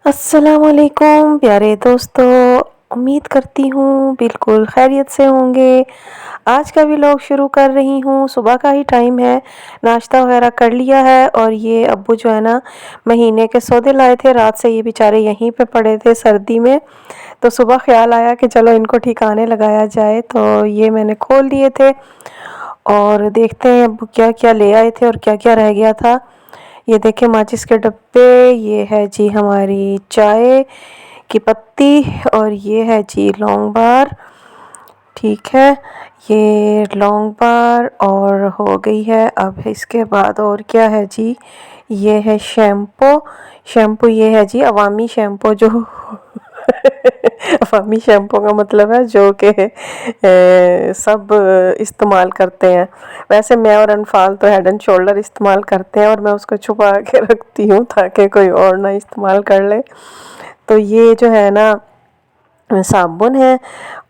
अस्सलामुअलैकुम प्यारे दोस्तों। उम्मीद करती हूँ बिल्कुल खैरियत से होंगे। आज का व्लॉग शुरू कर रही हूँ। सुबह का ही टाइम है, नाश्ता वगैरह कर लिया है और ये अब्बू जो है ना महीने के सौदे लाए थे। रात से ये बेचारे यहीं पे पड़े थे सर्दी में, तो सुबह ख्याल आया कि चलो इनको ठिकाने लगाया जाए, तो ये मैंने खोल दिए थे और देखते हैं अब्बू क्या क्या ले आए थे और क्या क्या रह गया था। ये देखें माचिस के डब्बे, ये है जी हमारी चाय की पत्ती और ये है जी लौंग बार। ठीक है, ये लौंग बार और हो गई है। अब इसके बाद और क्या है जी, ये है शैम्पू। शैम्पू ये है जी अवामी शैम्पू जो अवामी शैम्पू का मतलब है जो कि सब इस्तेमाल करते हैं। वैसे मैं और अनफाल तो हेड एंड शोल्डर इस्तेमाल करते हैं और मैं उसको छुपा के रखती हूँ ताकि कोई और ना इस्तेमाल कर ले। तो ये जो है ना साबुन है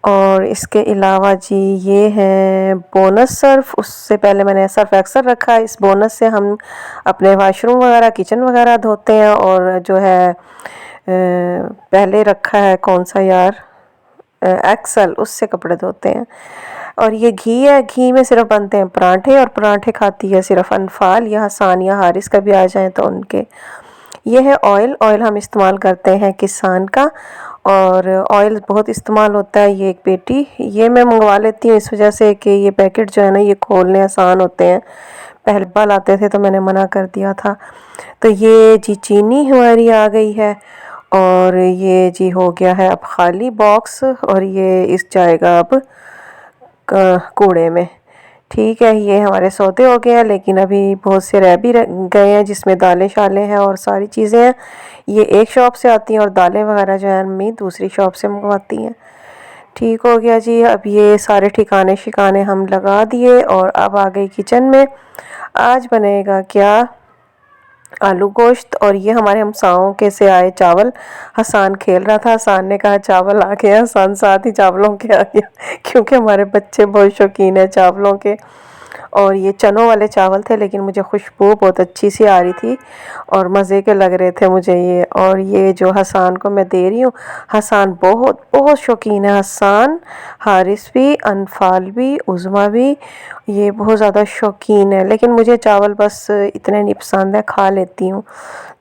और इसके अलावा जी ये है बोनस सर्फ। उससे पहले मैंने सर्फ एक्सेल रखा है। इस बोनस से हम अपने वाशरूम वगैरह किचन वगैरह धोते हैं। और जो है पहले रखा है कौन सा यार, एक्सेल, उससे कपड़े धोते हैं। और ये घी है, घी में सिर्फ बनते हैं पराठे और पराठे खाती है सिर्फ अनफाल या हसान या हारिस कभी आ जाएं तो उनके। ये है ऑयल। ऑयल हम इस्तेमाल करते हैं किसान का और ऑयल बहुत इस्तेमाल होता है। ये एक पेटी ये मैं मंगवा लेती हूँ इस वजह से कि ये पैकेट जो है ना ये खोलने आसान होते हैं। पहले बाल आते थे तो मैंने मना कर दिया था। तो ये जी चीनी हमारी आ गई है और ये जी हो गया है अब खाली बॉक्स और ये इस जाएगा अब कूड़े में। ठीक है, ये हमारे सौदे हो गए हैं, लेकिन अभी बहुत से रह भी गए हैं जिसमें दालें शालें हैं और सारी चीज़ें हैं। ये एक शॉप से आती हैं और दालें वगैरह जो है अम्मी दूसरी शॉप से मंगवाती हैं। ठीक हो गया जी। अब ये सारे ठिकाने शिकाने हम लगा दिए और अब आ गई किचन में। आज बनेगा क्या, आलू गोश्त। और ये हमारे हमसाओं के से आए चावल। हसान खेल रहा था, हसान ने कहा चावल आ गया, हसान साथ ही चावलों के आ गया क्योंकि हमारे बच्चे बहुत शौकीन है चावलों के। और ये चनों वाले चावल थे लेकिन मुझे खुशबू बहुत अच्छी सी आ रही थी और मज़े के लग रहे थे मुझे ये। और ये जो हसान को मैं दे रही हूँ, हसान बहुत बहुत शौकीन है। हसान, हारिस भी, अनफाल भी, उज़मा भी, ये बहुत ज़्यादा शौकीन है। लेकिन मुझे चावल बस इतने नहीं पसंद है, खा लेती हूँ।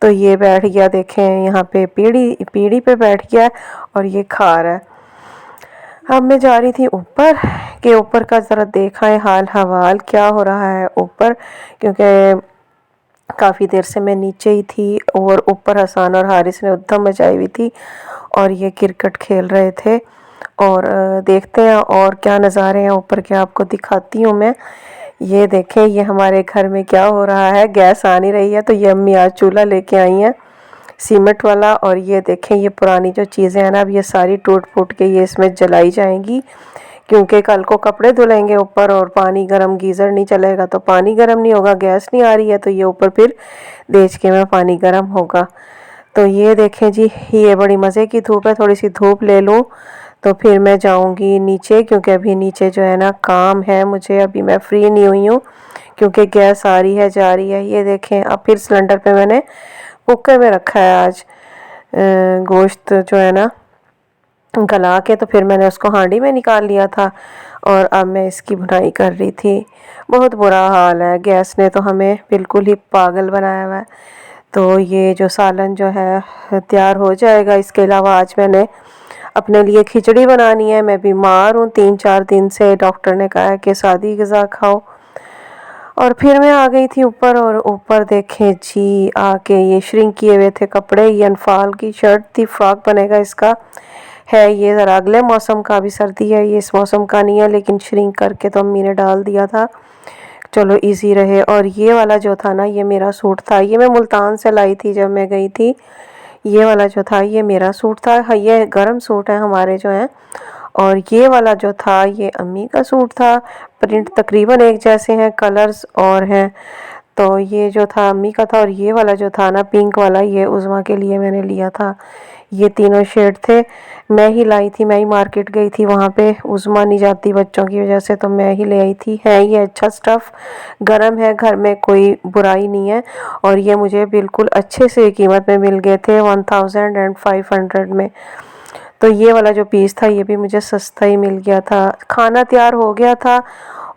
तो ये बैठ गया, देखें यहाँ पे पीढ़ी पीढ़ी पे बैठ गया और ये खा रहा है। अब मैं जा रही थी ऊपर कि ऊपर का ज़रा देखा है हाल हवाल क्या हो रहा है ऊपर, क्योंकि काफ़ी देर से मैं नीचे ही थी और ऊपर हसान और हारिस ने उधम मचाई हुई थी और ये क्रिकेट खेल रहे थे। और देखते हैं और क्या नज़ारे हैं ऊपर के आपको दिखाती हूँ मैं। ये देखें ये हमारे घर में क्या हो रहा है, गैस आ नहीं रही है तो ये अम्मी आज चूल्हा लेके आई हैं सीमेंट वाला। और ये देखें ये पुरानी जो चीज़ें हैं ना अब ये सारी टूट फूट के ये इसमें जलाई जाएंगी क्योंकि कल को कपड़े धुलेंगे ऊपर और पानी गर्म, गीज़र नहीं चलेगा तो पानी गर्म नहीं होगा, गैस नहीं आ रही है तो ये ऊपर फिर देचके में पानी गर्म होगा। तो ये देखें जी ये बड़ी मज़े की धूप है, थोड़ी सी धूप ले लूँ तो फिर मैं जाऊंगी नीचे क्योंकि अभी नीचे जो है ना काम है मुझे, अभी मैं फ्री नहीं हुई हूँ क्योंकि गैस आ रही है जा रही है। ये देखें अब फिर सिलेंडर पे मैंने कुकर में रखा है आज गोश्त जो है ना गला के, तो फिर मैंने उसको हांडी में निकाल लिया था और अब मैं इसकी भुनाई कर रही थी। बहुत बुरा हाल है, गैस ने तो हमें बिल्कुल ही पागल बनाया हुआ है। तो ये जो सालन जो है तैयार हो जाएगा। इसके अलावा आज मैंने अपने लिए खिचड़ी बनानी है। मैं बीमार हूँ 3-4 दिन से, डॉक्टर ने कहा है कि सादी ग़िज़ा खाओ। और फिर मैं आ गई थी ऊपर और ऊपर देखें जी आके ये श्रिंक किए हुए थे कपड़े। ये अनफाल की शर्ट थी, फ्रॉक बनेगा इसका है ये ज़रा अगले मौसम का, भी सर्दी है ये इस मौसम का नहीं है, लेकिन श्रिंक करके तो अम्मी ने डाल दिया था चलो इजी रहे। और ये वाला जो था ना ये मेरा सूट था, ये मैं मुल्तान से लाई थी जब मैं गई थी। ये वाला जो था ये मेरा सूट था। हाँ, ये गर्म सूट है हमारे जो हैं। और ये वाला जो था ये अम्मी का सूट था। प्रिंट तकरीबन एक जैसे हैं, कलर्स और हैं तो ये जो था अम्मी का था, और ये वाला जो था ना पिंक वाला, ये उज़मा के लिए मैंने लिया था। ये तीनों शेड थे, मैं ही लाई थी, मैं ही मार्केट गई थी वहाँ पे, उज़मा नहीं जाती बच्चों की वजह से, तो मैं ही ले आई थी। है ये अच्छा स्टफ़, गर्म है, घर में कोई बुराई नहीं है, और ये मुझे बिल्कुल अच्छे से कीमत में मिल गए थे 1500 में। तो ये वाला जो पीस था ये भी मुझे सस्ता ही मिल गया था। खाना तैयार हो गया था,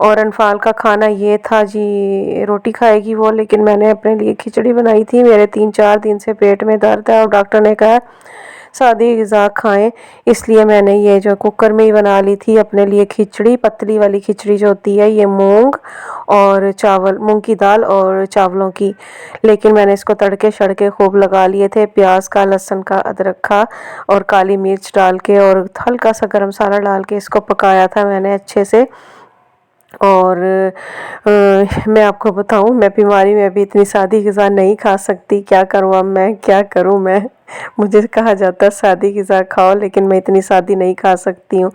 और अनफाल का खाना ये था जी, रोटी खाएगी वो, लेकिन मैंने अपने लिए खिचड़ी बनाई थी। मेरे 3-4 दिन से पेट में दर्द है और डॉक्टर ने कहा सादी ग़िज़ा खाएं, इसलिए मैंने ये जो कुकर में ही बना ली थी अपने लिए खिचड़ी, पतली वाली खिचड़ी जो होती है, ये मूंग और चावल, मूंग की दाल और चावलों की। लेकिन मैंने इसको तड़के शड़के खूब लगा लिए थे, प्याज का, लहसुन का, अदरक का और काली मिर्च डाल के, और हल्का सा गरम मसाला डाल के इसको पकाया था मैंने अच्छे से। और मैं आपको बताऊं, मैं बीमारी में भी इतनी सादी ग़िज़ा नहीं खा सकती। क्या करूं अब मैं, क्या करूं मैं। मुझे कहा जाता है सादी ग़िज़ा खाओ, लेकिन मैं इतनी सादी नहीं खा सकती हूँ।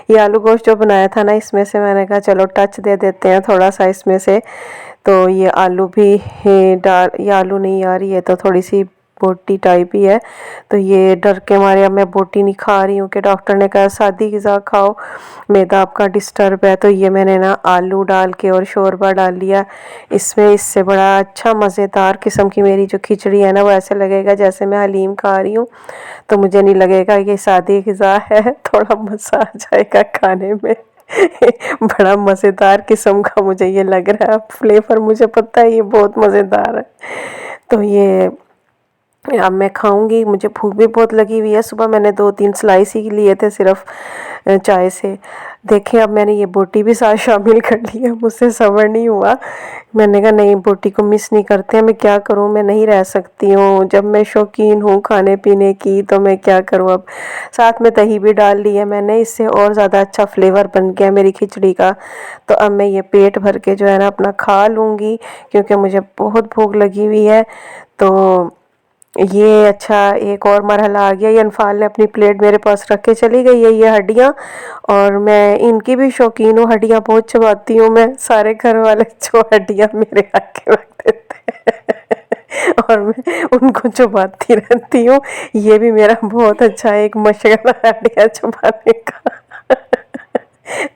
ये आलू गोश्त जो बनाया था ना, इसमें से मैंने कहा चलो टच दे देते हैं थोड़ा सा इसमें से। तो ये आलू भी डाल, ये आलू नहीं यार, ये तो थोड़ी सी बोटी टाइप ही है। तो ये डर के मारे अब मैं बोटी नहीं खा रही हूँ, कि डॉक्टर ने कहा सादी ग़िज़ा खाओ, मैदा आपका डिस्टर्ब है। तो ये मैंने ना आलू डाल के और शोरबा डाल लिया इसमें। इससे बड़ा अच्छा मज़ेदार किस्म की मेरी जो खिचड़ी है ना, वो ऐसे लगेगा जैसे मैं हलीम खा रही हूँ। तो मुझे नहीं लगेगा ये सादी ग़िज़ा है, थोड़ा मज़ा आ जाएगा खाने में। बड़ा मज़ेदार किस्म का मुझे ये लग रहा है, फ्लेवर मुझे पता है ये बहुत मज़ेदार है। तो ये अब मैं खाऊंगी, मुझे भूख भी बहुत लगी हुई है। सुबह मैंने 2-3 स्लाइस ही लिए थे सिर्फ चाय से। देखें अब मैंने ये बोटी भी साथ शामिल कर ली है, मुझसे सब्र नहीं हुआ। मैंने कहा नहीं, बोटी को मिस नहीं करते हैं, मैं क्या करूं, मैं नहीं रह सकती हूँ। जब मैं शौकीन हूँ खाने पीने की, तो मैं क्या करूँ अब। साथ में दही भी डाल ली है मैंने, इससे और ज़्यादा अच्छा फ्लेवर बन गया मेरी खिचड़ी का। तो अब मैं ये पेट भर के जो है ना अपना खा लूँगी, क्योंकि मुझे बहुत भूख लगी हुई है। तो ये अच्छा एक और मरहला आ गया। ये अनफाल ने अपनी प्लेट मेरे पास रख के चली गई है, ये हड्डियाँ, और मैं इनकी भी शौकीन हूँ, हड्डियाँ बहुत चबाती हूँ मैं। सारे घर वाले जो हड्डियाँ मेरे आके रख देते हैं और मैं उनको चबाती रहती हूँ। ये भी मेरा बहुत अच्छा एक मशगला है हड्डियाँ चबाने का।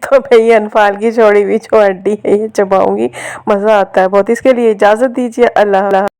तो मैं ये अनफाल की छोड़ी हुई जो हड्डी है ये चबाऊंगी, मज़ा आता है बहुत। इसके लिए इजाज़त दीजिए, अल्लाह।